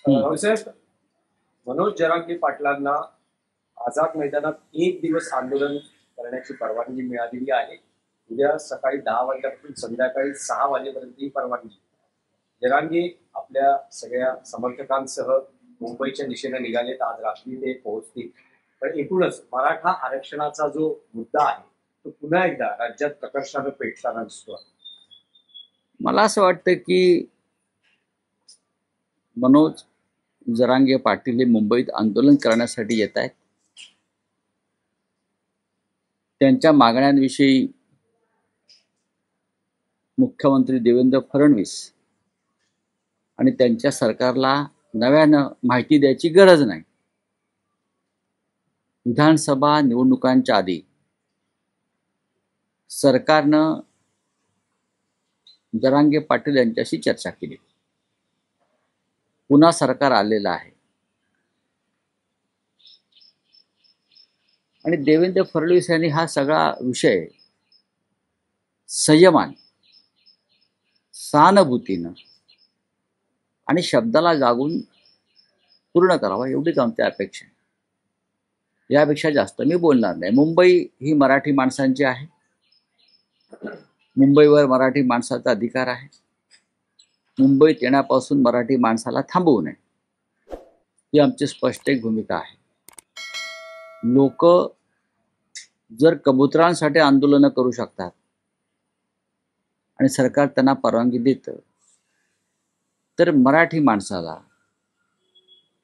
रावसाहेब, मनोज जरांगे पाटलांना आझाद मैदानात एक दिवस आंदोलन करण्याची परवानगी मिळालेली आहे. उद्या सकाळी 10 वाजल्यापासून संध्याकाळी 6 वाजेपर्यंत ही परवानगी. जरांगे आपल्या सगळ्या समर्थकांसह मुंबईच्या दिशेने निघालेत. आज रात्री ते पोहोचतील. पण एकूणच मराठा आरक्षणाचा जो मुद्दा आहे तो पुन्हा एकदा राज्यात प्रकर्षाने पेटताना दिसतो. मला असं वाटतं की मनोज जरांगे पाटील हे मुंबईत आंदोलन करण्यासाठी येत आहेत. त्यांच्या मागण्यांविषयी मुख्यमंत्री देवेंद्र फडणवीस आणि त्यांच्या सरकारला नव्यानं माहिती द्यायची गरज नाही. विधानसभा निवडणुकांच्या आधी सरकारनं जरांगे पाटील यांच्याशी चर्चा केली. पुन्हा सरकार आलेलं आहे आणि देवेंद्र फडणवीस यांनी हा सगळा विषय संयमाने, सहानुभूतीनं आणि शब्दाला जागून पूर्ण करावा, एवढीच आमची अपेक्षा आहे. यापेक्षा जास्त मी बोलणार नाही. मुंबई ही मराठी माणसांची आहे. मुंबईवर मराठी माणसाचा अधिकार आहे. मुंबईत येण्यापासून मराठी माणसाला थांबवू नये, ही आमची स्पष्ट एक भूमिका आहे. लोक जर कबुतरांसाठी आंदोलनं करू शकतात आणि सरकार त्यांना परवानगी देतं, तर मराठी माणसाला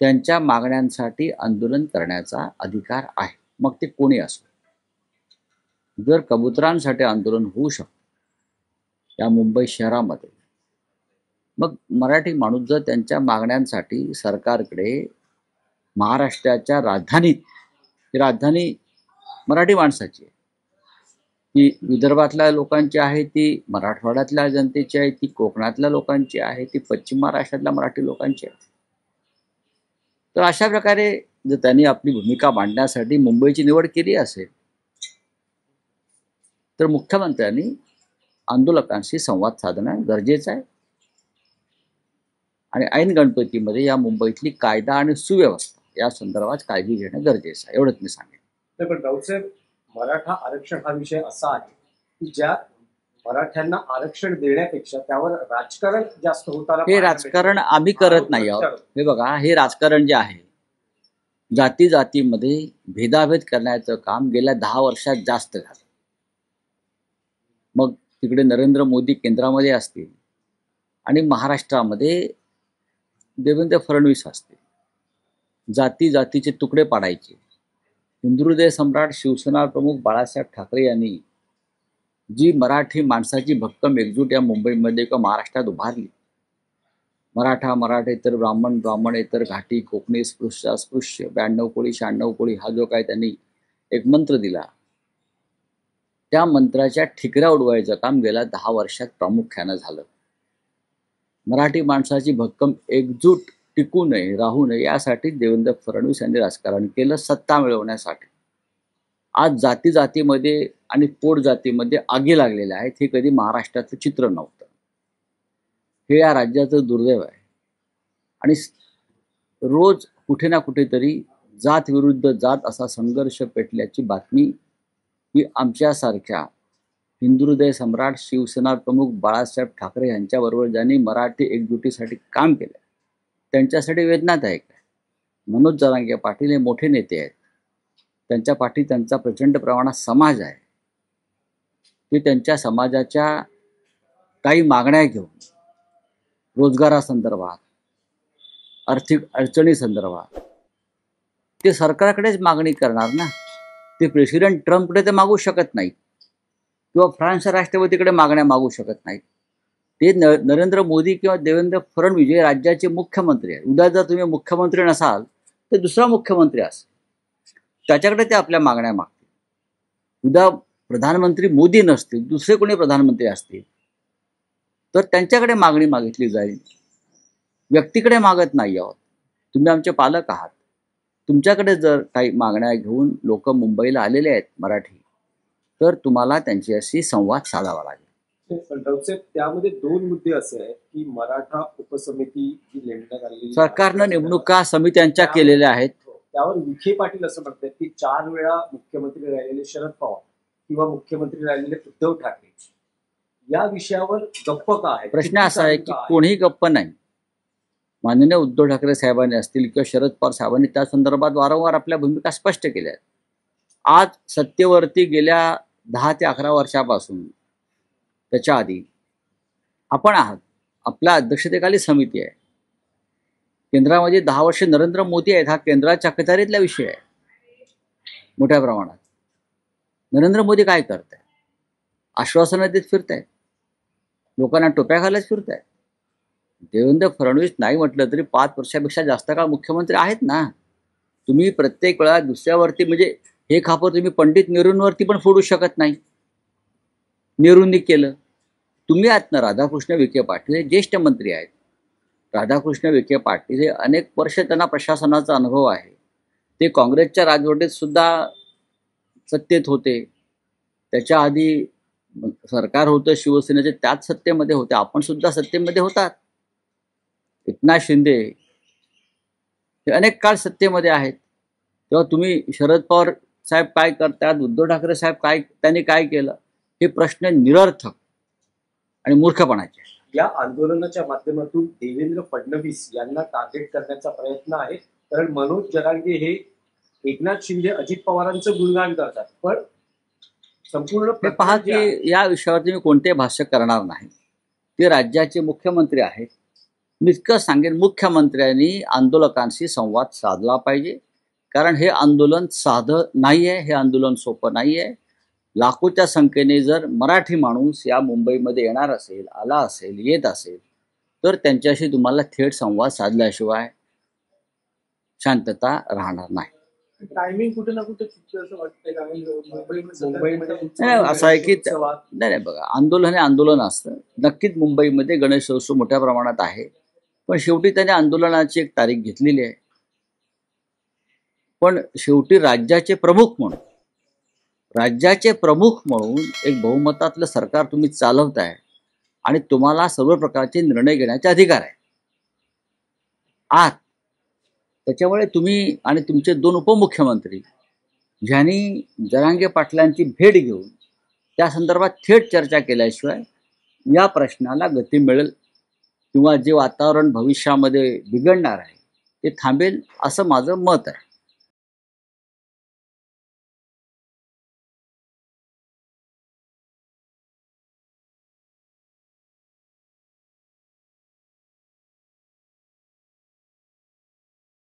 त्यांच्या मागण्यांसाठी आंदोलन करण्याचा अधिकार आहे, मग ते कोणी असो. जर कबुतरांसाठी आंदोलन होऊ शकतं या मुंबई शहरामध्ये, मग मराठी माणूस जर त्यांच्या मागण्यांसाठी सरकारकडे महाराष्ट्राच्या राजधानीत, ही राजधानी मराठी माणसाची आहे, ती विदर्भातल्या लोकांची आहे, ती मराठवाड्यातल्या जनतेची आहे, ती कोकणातल्या लोकांची आहे, ती पश्चिम महाराष्ट्रातल्या मराठी लोकांची आहे. तर अशा प्रकारे जर त्यांनी आपली भूमिका मांडण्यासाठी मुंबईची निवड केली असेल, तर मुख्यमंत्र्यांनी आंदोलकांशी संवाद साधणं गरजेचं आहे आणि ऐन गणपतीमध्ये या मुंबईतली कायदा आणि सुव्यवस्था या संदर्भात काळजी घेणं गरजेचं आहे, एवढंच मी सांगेन. पण रावसाहेब, मराठा आरक्षण हा विषय असा आहे की ज्या मराठ्यांना आरक्षण देण्यापेक्षा त्यावर राजकारण जास्त होताना, हे राजकारण आम्ही करत नाही आहोत. हे बघा, हे राजकारण जे आहे, जाती जातीमध्ये भेदाभेद करण्याचं काम गेल्या 10 वर्षात जास्त झालं. मग तिकडे नरेंद्र मोदी केंद्रामध्ये असतील आणि महाराष्ट्रामध्ये देवेंद्र फडणवीस असतील. जाती जातीचे तुकडे पाडायचे. हिंदुहृदय सम्राट शिवसेना प्रमुख बाळासाहेब ठाकरे यांनी जी मराठी माणसाची भक्कम एकजूट या मुंबईमध्ये किंवा महाराष्ट्रात उभारली, मराठा, मराठेतर, ब्राह्मण, ब्राह्मणेतर, घाटी, कोकणी, स्पृश्य, अस्पृश्य, 92 कोळी, 96 कोळी, हा जो काय त्यांनी एक मंत्र दिला, त्या मंत्राच्या ठिकऱ्या उडवायचं काम गेल्या 10 वर्षात प्रामुख्यानं झालं. मराठी माणसाची भक्कम एकजूट टिकू नये, राहू नये, यासाठी देवेंद्र फडणवीस यांनी राजकारण केलं, सत्ता मिळवण्यासाठी. आज जाती जातीमध्ये आणि पोट जातीमध्ये आगी लागलेल्या आहेत. हे कधी महाराष्ट्राचं चित्र नव्हतं. हे या राज्याचं दुर्दैव आहे. आणि रोज कुठे ना कुठेतरी जात विरुद्ध जात असा संघर्ष पेटल्याची बातमी ही आमच्यासारख्या हिंदुहृदय सम्राट शिवसेना प्रमुख बाळासाहेब ठाकरे यांच्याबरोबर ज्यांनी मराठी एकजुटीसाठी काम केलं, त्यांच्यासाठी वेदनादायक आहे. मनोज जरांगे पाटील हे मोठे नेते आहेत. त्यांच्या पाठी त्यांचा प्रचंड प्रमाणात समाज आहे. ते त्यांच्या समाजाच्या काही मागण्या घेऊन रोजगारासंदर्भात, आर्थिक अडचणीसंदर्भात ते सरकारकडेच मागणी करणार ना. ते प्रेसिडेंट ट्रम्पकडे ते मागू शकत नाहीत किंवा फ्रान्सच्या राष्ट्रपतीकडे मागण्या मागू शकत नाहीत. ते नरेंद्र मोदी किंवा देवेंद्र फडणवीस जे राज्याचे मुख्यमंत्री आहेत. उद्या जर तुम्ही मुख्यमंत्री नसाल तर दुसरा मुख्यमंत्री असेल, त्याच्याकडे ते आपल्या मागण्या मागतील. उद्या प्रधानमंत्री मोदी नसतील, दुसरे कोणी प्रधानमंत्री असतील, तर त्यांच्याकडे मागणी मागितली जाईल. व्यक्तीकडे मागत नाही आहोत. तुम्ही आमचे पालक आहात. तुमच्याकडे जर काही मागण्या घेऊन लोक मुंबईला आलेले आहेत मराठी, तर तुम्हाला त्यांच्याशी संवाद साधावा लागेल. रावसाहेब, त्यामध्ये दोन मुद्दे असे आहेत की मराठा उपसमिती जी नेमण्यात आलेली आहे, सरकारनं नेमणुका समित्यांच्या केलेल्या आहेत. त्यावर विखे पाटील असं म्हणतात की 4 वेळा मुख्यमंत्री राहिलेले शरद पवार किंवा मुख्यमंत्री राहिलेले उद्धव ठाकरे या विषयावर गप्प का आहे? प्रश्न असा आहे की कोणीही गप्प नाही. माननीय उद्धव ठाकरे साहेबांनी असतील किंवा शरद पवार साहेबांनी त्या संदर्भात वारंवार आपल्या भूमिका स्पष्ट केल्या आहेत. आज सत्तेवरती गेल्या 10 ते 11 वर्षापासून त्याच्या आधी आपण आहात. आपल्या अध्यक्षतेखाली समिती आहे. केंद्रामध्ये 10 वर्ष नरेंद्र मोदी आहेत. हा केंद्राच्या अखत्यारीतला विषय आहे मोठ्या प्रमाणात. नरेंद्र मोदी काय करतायत? आश्वासनं देत फिरतायत, लोकांना टोप्या घालत फिरतायत. देवेंद्र फडणवीस नाही म्हटलं तरी 5 वर्षापेक्षा जास्त काळ मुख्यमंत्री आहेत ना. तुम्ही प्रत्येक वेळा दुसऱ्यावरती म्हणजे हे खापर तुम्ही पंडित नेहरूंवरती पण फोडू शकत नाही. नेहरूंनी केलं. तुम्ही आहात ना राधाकृष्ण विखे पाटील, हे ज्येष्ठ मंत्री आहेत. राधाकृष्ण विखे पाटील हे अनेक वर्ष त्यांना प्रशासनाचा अनुभव आहे. ते काँग्रेसच्या राजवटीत सुद्धा सत्तेत होते. त्याच्या आधी सरकार होतं शिवसेनेचे, त्याच सत्तेमध्ये होते. आपण सुद्धा सत्तेमध्ये होतात. एकनाथ शिंदे हे अनेक काळ सत्तेमध्ये आहेत. तेव्हा तुम्ही शरद पवार साहेब काय करतात, उद्धव ठाकरे साहेब त्यांनी काय केलं, हे प्रश्न निरर्थक आणि मूर्खपणाचे. या आंदोलनाच्या माध्यमातून देवेंद्र फडणवीस यांना टार्गेट करण्याचा प्रयत्न आहे. कारण मनोज जरांगे हे एकनाथ शिंदे अजित पवारांचं गुणगान करतात, पण संपूर्ण पहा की या विषयावरती मी कोणते भाष्य करणार नाही. ते राज्याचे मुख्यमंत्री आहेत. मी इतकं सांगेन, मुख्यमंत्र्यांनी आंदोलकांशी संवाद साधला पाहिजे. कारण हे आंदोलन साधं नाही आहे. हे आंदोलन सोपं नाही आहे. लाखोच्या संख्येने जर मराठी माणूस या मुंबईमध्ये येणार असेल, आला असेल, येत असेल, तर त्यांच्याशी तुम्हाला थेट संवाद साधल्याशिवाय शांतता राहणार नाही. टायमिंग कुठे ना कुठे असं वाटतंय. मुंबईमध्ये असं आहे की नाही बघा, आंदोलन हे आंदोलन असतं. नक्कीच मुंबईमध्ये गणेशोत्सव मोठ्या प्रमाणात आहे. पण शेवटी त्याने आंदोलनाची एक तारीख घेतलेली आहे. पण शेवटी राज्याचे प्रमुख म्हणून एक बहुमतातलं सरकार तुम्ही चालवताय आणि तुम्हाला सर्व प्रकारचे निर्णय घेण्याचे अधिकार आहे आत. त्याच्यामुळे तुम्ही आणि तुमचे 2 उपमुख्यमंत्री ज्यांनी जरांगे पाटलांची भेट घेऊन त्या संदर्भात थेट चर्चा केल्याशिवाय या प्रश्नाला गती मिळेल किंवा जे वातावरण भविष्यामध्ये बिघडणार आहे ते थांबेल असं माझं मत आहे.